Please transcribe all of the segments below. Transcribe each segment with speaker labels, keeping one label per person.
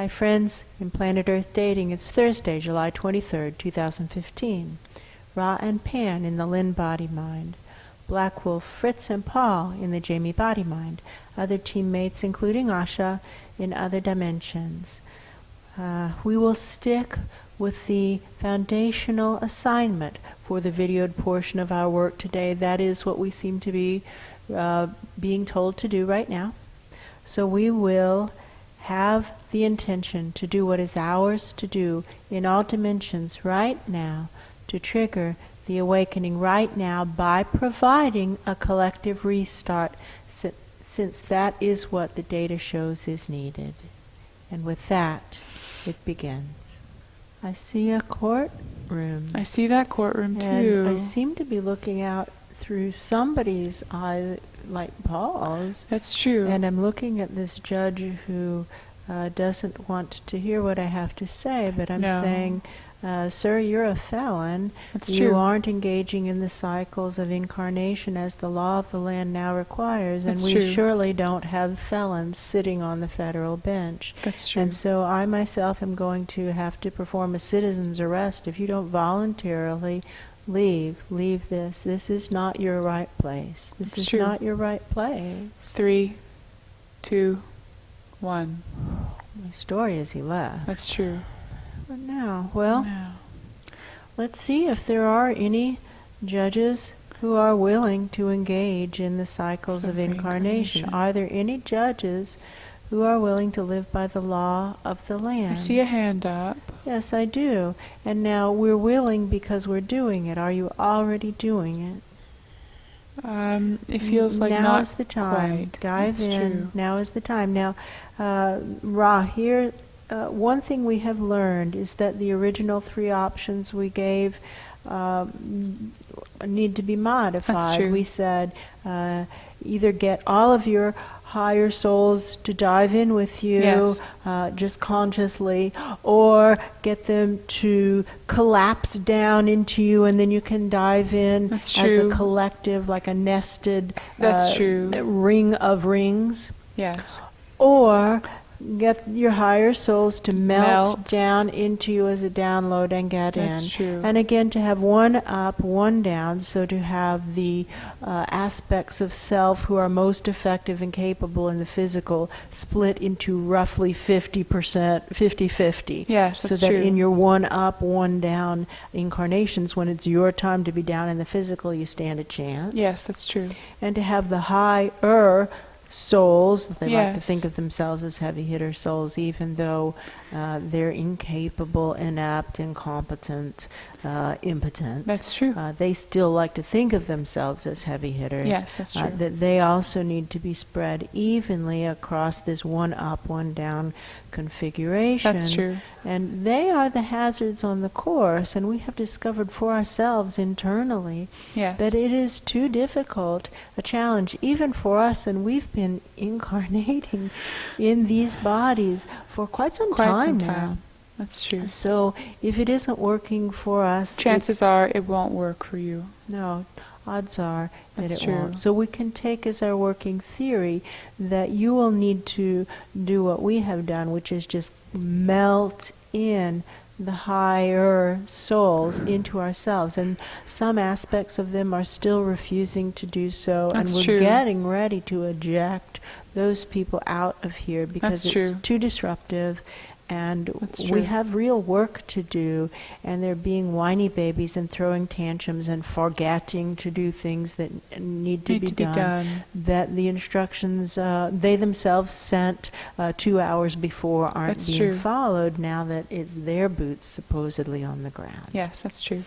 Speaker 1: Hi friends, in Planet Earth Dating, it's Thursday, July 23rd, 2015. Ra and Pan in the Lynn-Body-Mind. Black Wolf, Fritz and Paul in the Jamie Body-Mind. Other teammates including Asha in other dimensions. We will stick with the foundational assignment for the videoed portion of our work today. That is what we seem to be being told to do right now. So we will have the intention to do what is ours to do in all dimensions right now, to trigger the awakening right now by providing a collective restart, since that is what the data shows is needed. And with that, it begins. I see a courtroom.
Speaker 2: I see that courtroom too.
Speaker 1: And I seem to be looking out through somebody's eyes, like Paul's.
Speaker 2: That's true.
Speaker 1: And I'm looking at this judge who doesn't want to hear what I have to say, but I'm saying, sir, you're a felon.
Speaker 2: That's
Speaker 1: you
Speaker 2: true.
Speaker 1: aren't engaging in the cycles of incarnation as the law of the land now requires,
Speaker 2: That's
Speaker 1: and we
Speaker 2: true.
Speaker 1: surely don't have felons sitting on the federal bench.
Speaker 2: That's true.
Speaker 1: And so I myself am going to have to perform a citizen's arrest if you don't voluntarily leave this. This is not your right place. This is not your right place.
Speaker 2: 3, 2, 1.
Speaker 1: My story is he left.
Speaker 2: That's true.
Speaker 1: But now, well, let's see if there are any judges who are willing to engage in the cycles of incarnation. Are there any judges who are willing to live by the law of the land?
Speaker 2: I see a hand up.
Speaker 1: Yes, I do. And now we're willing because we're doing it. Are you already doing it?
Speaker 2: It feels like
Speaker 1: now
Speaker 2: not
Speaker 1: is the time.
Speaker 2: quite.
Speaker 1: Dive
Speaker 2: That's
Speaker 1: in.
Speaker 2: true.
Speaker 1: Now is the time. Now, Ra, here, one thing we have learned is that the original 3 options we gave need to be modified.
Speaker 2: That's true.
Speaker 1: We said either get all of your higher souls to dive in with you, just consciously, or get them to collapse down into you, and then you can dive in as a collective, like a nested ring of rings.
Speaker 2: Yes.
Speaker 1: Or get your higher souls to melt down into you as a download and get in.
Speaker 2: That's true.
Speaker 1: And again, to have one up, one down, so to have the aspects of self who are most effective and capable in the physical split into roughly 50%, 50-50.
Speaker 2: Yes, that's
Speaker 1: so that
Speaker 2: true.
Speaker 1: in your one up, one down incarnations, when it's your time to be down in the physical, you stand a chance.
Speaker 2: Yes, that's true.
Speaker 1: And to have the higher souls, they like to think of themselves as heavy hitter souls, even though they're incapable, inept, incompetent, impotent.
Speaker 2: That's true.
Speaker 1: They still like to think of themselves as heavy hitters.
Speaker 2: Yes, that's true.
Speaker 1: That they also need to be spread evenly across this one up, one down configuration.
Speaker 2: That's true.
Speaker 1: And they are the hazards on the course, and we have discovered for ourselves internally that it is too difficult a challenge, even for us, and we've been incarnating in these bodies for quite some time now.
Speaker 2: That's true.
Speaker 1: So if it isn't working for us,
Speaker 2: chances are it won't work for you.
Speaker 1: No, odds are that
Speaker 2: That's
Speaker 1: it
Speaker 2: true.
Speaker 1: won't. So we can take as our working theory that you will need to do what we have done, which is just melt in the higher souls into ourselves, and some aspects of them are still refusing to do so.
Speaker 2: That's
Speaker 1: and we're getting ready to eject those people out of here because it's too disruptive, and we have real work to do, and they're being whiny babies and throwing tantrums and forgetting to do things that need to be done, that the instructions they themselves sent 2 hours before aren't being followed now that it's their boots supposedly on the ground.
Speaker 2: Yes, that's true.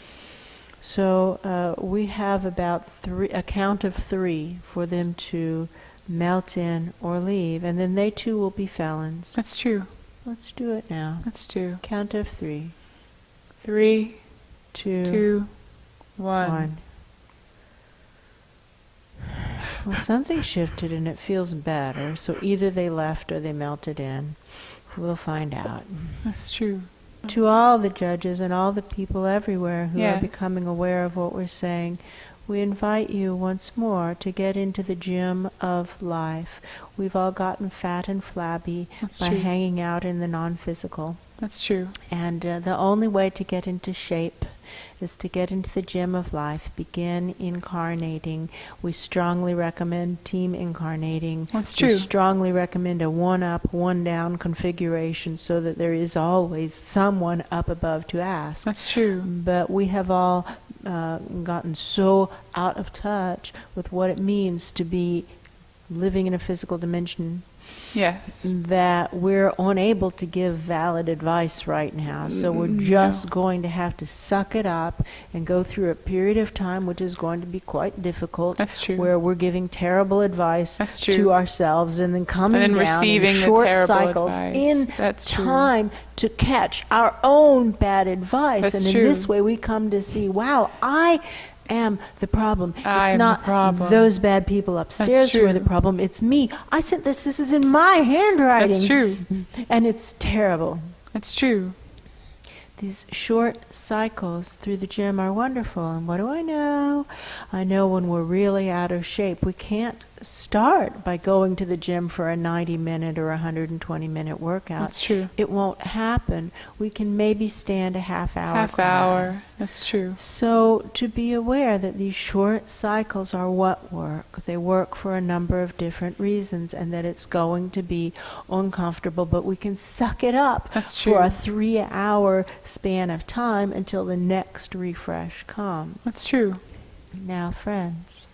Speaker 1: So we have about a count of 3 for them to melt in or leave, and then they too will be felons.
Speaker 2: That's true.
Speaker 1: Let's do it now.
Speaker 2: Let's do.
Speaker 1: Count of 3.
Speaker 2: 3,
Speaker 1: 2,
Speaker 2: 1.
Speaker 1: Well, something shifted and it feels better, so either they left or they melted in. We'll find out.
Speaker 2: That's true.
Speaker 1: To all the judges and all the people everywhere who are becoming aware of what we're saying, We invite you once more to get into the gym of life. We've all gotten fat and flabby by hanging out in the non-physical.
Speaker 2: That's true.
Speaker 1: And the only way to get into shape is to get into the gym of life. Begin incarnating. We strongly recommend team incarnating.
Speaker 2: That's true.
Speaker 1: We strongly recommend a one-up, one-down configuration so that there is always someone up above to ask.
Speaker 2: That's true.
Speaker 1: But we have all gotten so out of touch with what it means to be living in a physical dimension.
Speaker 2: Yes.
Speaker 1: That we're unable to give valid advice right now. So we're just going to have to suck it up and go through a period of time which is going to be quite difficult.
Speaker 2: That's true.
Speaker 1: Where we're giving terrible advice
Speaker 2: That's true.
Speaker 1: to ourselves and then coming
Speaker 2: and then
Speaker 1: down
Speaker 2: receiving
Speaker 1: in short
Speaker 2: the
Speaker 1: cycles
Speaker 2: advice.
Speaker 1: in
Speaker 2: That's
Speaker 1: time to catch our own bad advice.
Speaker 2: That's
Speaker 1: and in
Speaker 2: true.
Speaker 1: this way we come to see, wow, I am the problem.
Speaker 2: I
Speaker 1: It's
Speaker 2: am
Speaker 1: not
Speaker 2: the problem.
Speaker 1: those bad people upstairs who are the
Speaker 2: true.
Speaker 1: problem. It's me. I sent this. This is in my handwriting.
Speaker 2: That's true.
Speaker 1: And it's terrible.
Speaker 2: That's true.
Speaker 1: These short cycles through the gym are wonderful. And what do I know? I know when we're really out of shape, we can't start by going to the gym for a 90-minute or 120-minute workout.
Speaker 2: That's true.
Speaker 1: It won't happen. We can maybe stand a half-hour
Speaker 2: Half
Speaker 1: class.
Speaker 2: hour. That's true.
Speaker 1: So to be aware that these short cycles are what work. They work for a number of different reasons, and that it's going to be uncomfortable, but we can suck it up
Speaker 2: That's true.
Speaker 1: for a 3-hour span of time until the next refresh comes.
Speaker 2: That's true.
Speaker 1: Now, friends,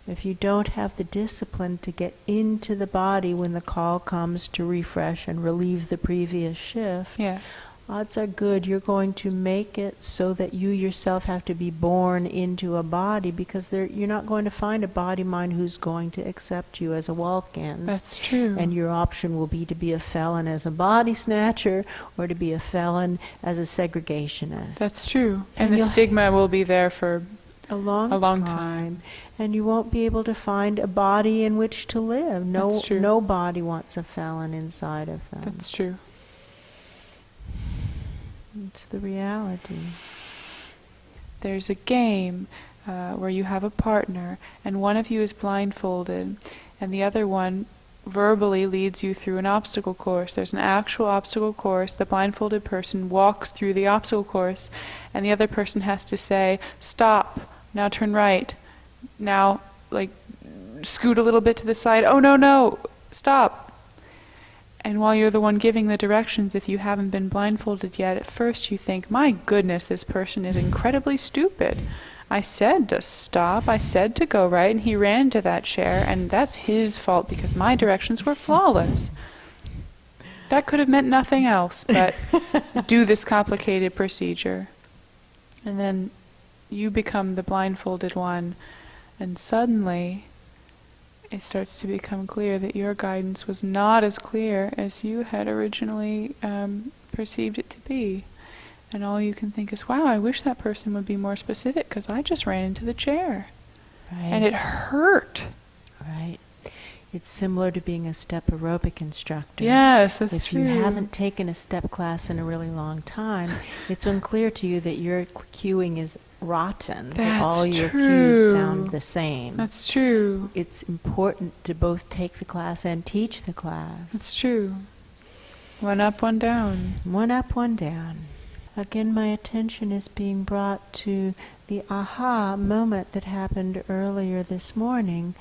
Speaker 1: if you don't have the discipline to get into the body when the call comes to refresh and relieve the previous shift,
Speaker 2: Yes.
Speaker 1: odds are good you're going to make it so that you yourself have to be born into a body, because you're not going to find a body-mind who's going to accept you as a walk-in.
Speaker 2: That's true.
Speaker 1: And your option will be to be a felon as a body snatcher or to be a felon as a segregationist.
Speaker 2: That's true. And
Speaker 1: And
Speaker 2: the
Speaker 1: you'll-
Speaker 2: stigma will be there for
Speaker 1: a long
Speaker 2: time.
Speaker 1: And you won't be able to find a body in which to live.
Speaker 2: That's true.
Speaker 1: Nobody wants a felon inside of them.
Speaker 2: That's true.
Speaker 1: It's the reality.
Speaker 2: There's a game where you have a partner and one of you is blindfolded and the other one verbally leads you through an obstacle course. There's an actual obstacle course. The blindfolded person walks through the obstacle course and the other person has to say, stop, now turn right, now like scoot a little bit to the side, oh no, stop. And while you're the one giving the directions, if you haven't been blindfolded yet, at first you think, my goodness, this person is incredibly stupid. I said to stop, I said to go right, and he ran into that chair, and that's his fault because my directions were flawless. That could have meant nothing else but do this complicated procedure. And then you become the blindfolded one, and suddenly it starts to become clear that your guidance was not as clear as you had originally perceived it to be. And all you can think is, wow, I wish that person would be more specific because I just ran into the chair.
Speaker 1: Right.
Speaker 2: And it hurt.
Speaker 1: Right. It's similar to being a step aerobic instructor.
Speaker 2: Yes, that's
Speaker 1: if
Speaker 2: true.
Speaker 1: you haven't taken a step class in a really long time, it's unclear to you that your cueing is rotten. That all
Speaker 2: That's
Speaker 1: your
Speaker 2: true.
Speaker 1: cues sound the same.
Speaker 2: That's true.
Speaker 1: It's important to both take the class and teach the class.
Speaker 2: That's true. One up, one down.
Speaker 1: One up, one down. Again, my attention is being brought to the aha moment that happened earlier this morning,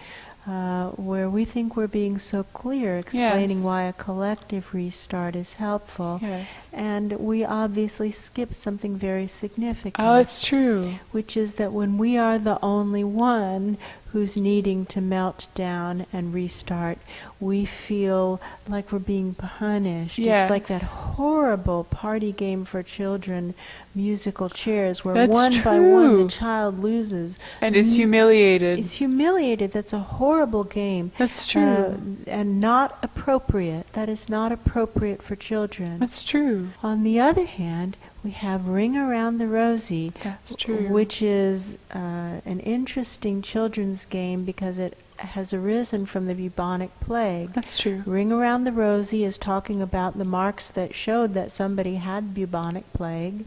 Speaker 1: where we think we're being so clear, explaining
Speaker 2: Yes.
Speaker 1: why a collective restart is helpful.
Speaker 2: Yes.
Speaker 1: And we obviously skip something very significant.
Speaker 2: Oh, it's true.
Speaker 1: Which is that when we are the only one who's needing to melt down and restart, we feel like we're being punished.
Speaker 2: Yes.
Speaker 1: It's like that horrible party game for children, musical chairs, where
Speaker 2: That's
Speaker 1: one by one
Speaker 2: true.
Speaker 1: the child loses.
Speaker 2: And is humiliated.
Speaker 1: Is humiliated. That's a horrible game.
Speaker 2: That's true.
Speaker 1: And not appropriate. That is not appropriate for children.
Speaker 2: That's true.
Speaker 1: On the other hand, we have Ring Around the Rosie,
Speaker 2: That's true.
Speaker 1: which is an interesting children's game because it has arisen from the bubonic plague.
Speaker 2: That's true.
Speaker 1: Ring Around the Rosie is talking about the marks that showed that somebody had bubonic plague.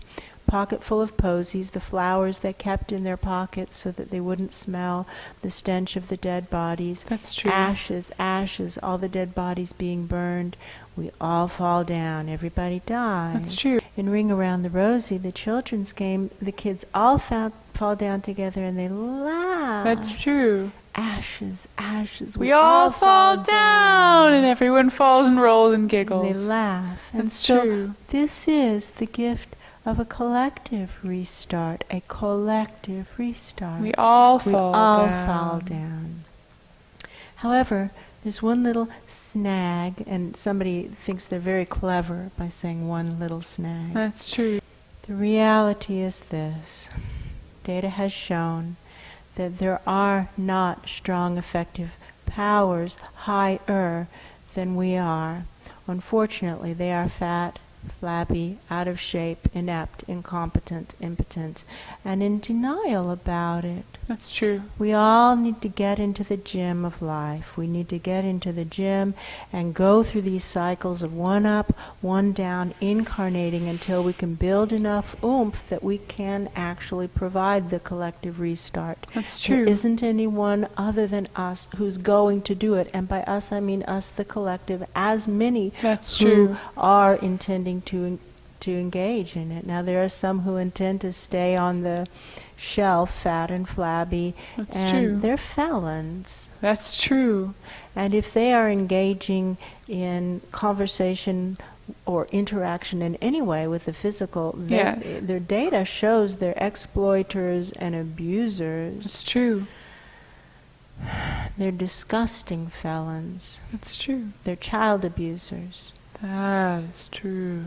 Speaker 1: pocket full of posies, the flowers they kept in their pockets so that they wouldn't smell the stench of the dead bodies.
Speaker 2: That's true.
Speaker 1: Ashes, ashes, all the dead bodies being burned. We all fall down. Everybody dies.
Speaker 2: That's true.
Speaker 1: In Ring Around the Rosie, the children's game, the kids all fall down together and they laugh.
Speaker 2: That's true.
Speaker 1: Ashes, ashes.
Speaker 2: We all fall down, and everyone falls and rolls and giggles.
Speaker 1: And they laugh. And
Speaker 2: That's
Speaker 1: so
Speaker 2: true.
Speaker 1: this is the gift of a collective restart. A collective restart.
Speaker 2: We all fall
Speaker 1: fall down. However, there's one little snag, and somebody thinks they're very clever by saying one little snag.
Speaker 2: That's true.
Speaker 1: The reality is this. Data has shown that there are not strong, effective powers higher than we are. Unfortunately, they are fat, flabby, out of shape, inept, incompetent, impotent, and in denial about it.
Speaker 2: That's true.
Speaker 1: We all need to get into the gym of life. We need to get into the gym and go through these cycles of one up, one down, incarnating until we can build enough oomph that we can actually provide the collective restart.
Speaker 2: That's true.
Speaker 1: There isn't anyone other than us who's going to do it. And by us, I mean us, the collective, as many
Speaker 2: That's
Speaker 1: who
Speaker 2: true.
Speaker 1: are intending to engage in it. Now, there are some who intend to stay on the shelf, fat and flabby,
Speaker 2: That's
Speaker 1: and
Speaker 2: true.
Speaker 1: they're felons.
Speaker 2: That's true.
Speaker 1: And if they are engaging in conversation or interaction in any way with the physical,
Speaker 2: Yes.
Speaker 1: their data shows they're exploiters and abusers.
Speaker 2: That's true.
Speaker 1: They're disgusting felons.
Speaker 2: That's true.
Speaker 1: They're child abusers.
Speaker 2: That is true.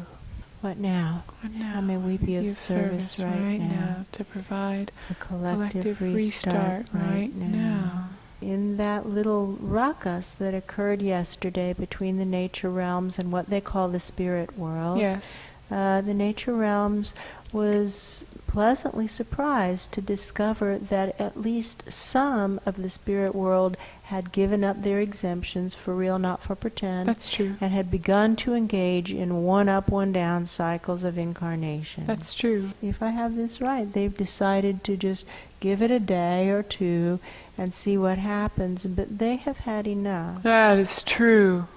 Speaker 1: What now?
Speaker 2: What now?
Speaker 1: How may we be of
Speaker 2: Be of
Speaker 1: service right now
Speaker 2: to provide
Speaker 1: a collective
Speaker 2: restart right now.
Speaker 1: In that little ruckus that occurred yesterday between the nature realms and what they call the spirit world,
Speaker 2: Yes.
Speaker 1: the nature realms was pleasantly surprised to discover that at least some of the spirit world had given up their exemptions, for real, not for pretend,
Speaker 2: That's true.
Speaker 1: and had begun to engage in one up, one down cycles of incarnation.
Speaker 2: That's true.
Speaker 1: If I have this right, they've decided to just give it a day or two and see what happens, but they have had enough.
Speaker 2: That is true.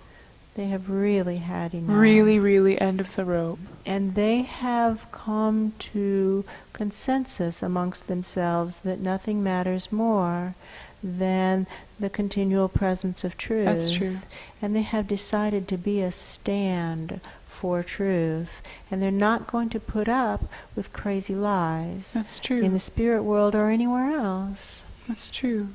Speaker 1: They have really had enough.
Speaker 2: Really, really end of the rope.
Speaker 1: And they have come to consensus amongst themselves that nothing matters more than the continual presence of truth.
Speaker 2: That's true.
Speaker 1: And they have decided to be a stand for truth. And they're not going to put up with crazy lies
Speaker 2: That's true.
Speaker 1: in the spirit world or anywhere else.
Speaker 2: That's true.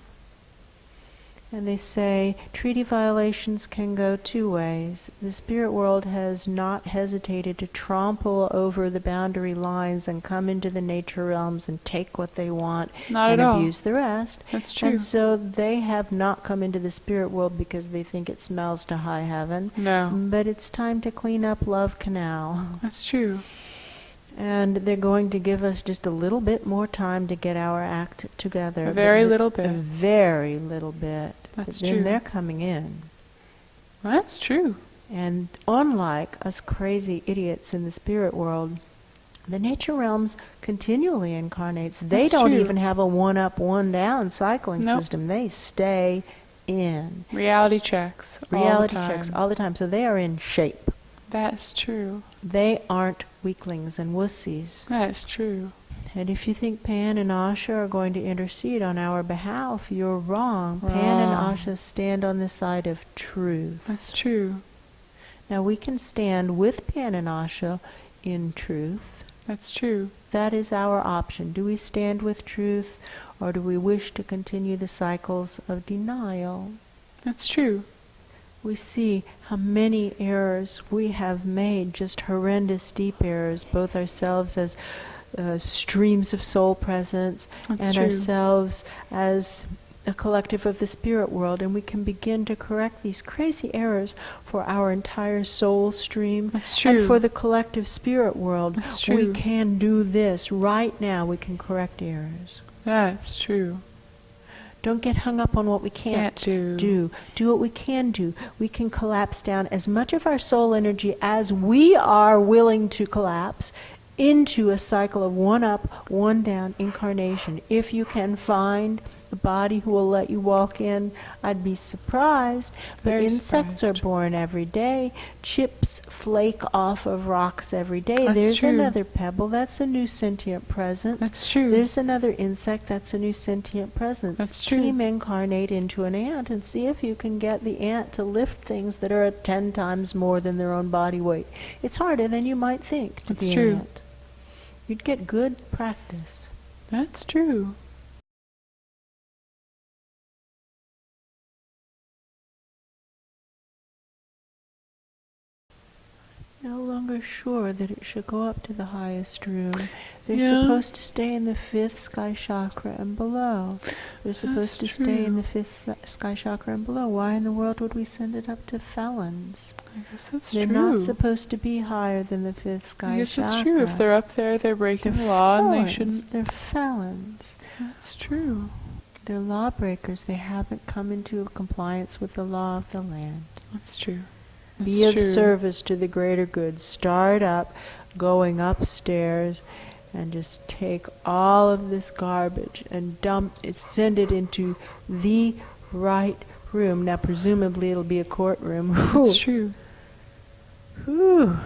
Speaker 1: And they say treaty violations can go two ways. The spirit world has not hesitated to trample over the boundary lines and come into the nature realms and take what they want
Speaker 2: Not
Speaker 1: and
Speaker 2: at all.
Speaker 1: abuse the rest.
Speaker 2: That's true.
Speaker 1: And so they have not come into the spirit world because they think it smells to high heaven.
Speaker 2: No.
Speaker 1: But it's time to clean up Love Canal.
Speaker 2: That's true.
Speaker 1: And they're going to give us just a little bit more time to get our act together.
Speaker 2: A very little
Speaker 1: A
Speaker 2: bit.
Speaker 1: very little bit.
Speaker 2: That's
Speaker 1: But then
Speaker 2: true.
Speaker 1: they're coming in.
Speaker 2: That's true.
Speaker 1: And unlike us crazy idiots in the spirit world, the nature realms continually incarnates. They
Speaker 2: That's
Speaker 1: don't
Speaker 2: true.
Speaker 1: even have a one up, one down cycling
Speaker 2: Nope.
Speaker 1: system. They stay in.
Speaker 2: Reality checks.
Speaker 1: Reality
Speaker 2: all the
Speaker 1: checks
Speaker 2: time.
Speaker 1: all the time. So they are in shape.
Speaker 2: That's true.
Speaker 1: They aren't weaklings and wussies.
Speaker 2: That's true.
Speaker 1: And if you think Pan and Asha are going to intercede on our behalf, you're wrong. Pan and
Speaker 2: Wrong.
Speaker 1: Asha stand on the side of truth.
Speaker 2: That's true.
Speaker 1: Now we can stand with Pan and Asha in truth.
Speaker 2: That's true.
Speaker 1: That is our option. Do we stand with truth, or do we wish to continue the cycles of denial?
Speaker 2: That's true.
Speaker 1: We see how many errors we have made, just horrendous deep errors, both ourselves as streams of soul presence
Speaker 2: That's
Speaker 1: and
Speaker 2: true.
Speaker 1: ourselves as a collective of the spirit world, and we can begin to correct these crazy errors for our entire soul stream
Speaker 2: That's true.
Speaker 1: and for the collective spirit world.
Speaker 2: That's
Speaker 1: We
Speaker 2: true.
Speaker 1: can do this right now. We can correct errors.
Speaker 2: That's true.
Speaker 1: Don't get hung up on what we can't do. Do what we can do. We can collapse down as much of our soul energy as we are willing to collapse into a cycle of one up, one down incarnation. If you can find a body who will let you walk in, I'd be surprised. But
Speaker 2: Very
Speaker 1: insects
Speaker 2: surprised.
Speaker 1: are born every day. Chips flake off of rocks every day.
Speaker 2: That's
Speaker 1: There's
Speaker 2: true.
Speaker 1: another pebble. That's a new sentient presence.
Speaker 2: That's true.
Speaker 1: There's another insect. That's a new sentient presence.
Speaker 2: That's true.
Speaker 1: Team incarnate into an ant and see if you can get the ant to lift things that are at 10 times more than their own body weight. It's harder than you might think to
Speaker 2: That's
Speaker 1: be
Speaker 2: true.
Speaker 1: an ant. You'd get good practice.
Speaker 2: That's true.
Speaker 1: No longer sure that it should go up to the highest room. They're
Speaker 2: Yeah.
Speaker 1: supposed to stay in the 5th sky chakra and below. They're supposed to stay in the 5th sky chakra and below. Why in the world would we send it up to felons?
Speaker 2: I guess that's
Speaker 1: They're
Speaker 2: true.
Speaker 1: not supposed to be higher than the 5th sky
Speaker 2: I guess
Speaker 1: chakra.
Speaker 2: that's true. If they're up there, they're breaking
Speaker 1: They're
Speaker 2: the law, and they
Speaker 1: felons.
Speaker 2: shouldn't.
Speaker 1: They're felons.
Speaker 2: That's true.
Speaker 1: They're lawbreakers. They haven't come into compliance with the law of the land.
Speaker 2: That's true.
Speaker 1: Be of service to the greater good. Start up, going upstairs, and just take all of this garbage and send it into the right room. Now, presumably, it'll be a courtroom.
Speaker 2: That's true.
Speaker 1: Whew.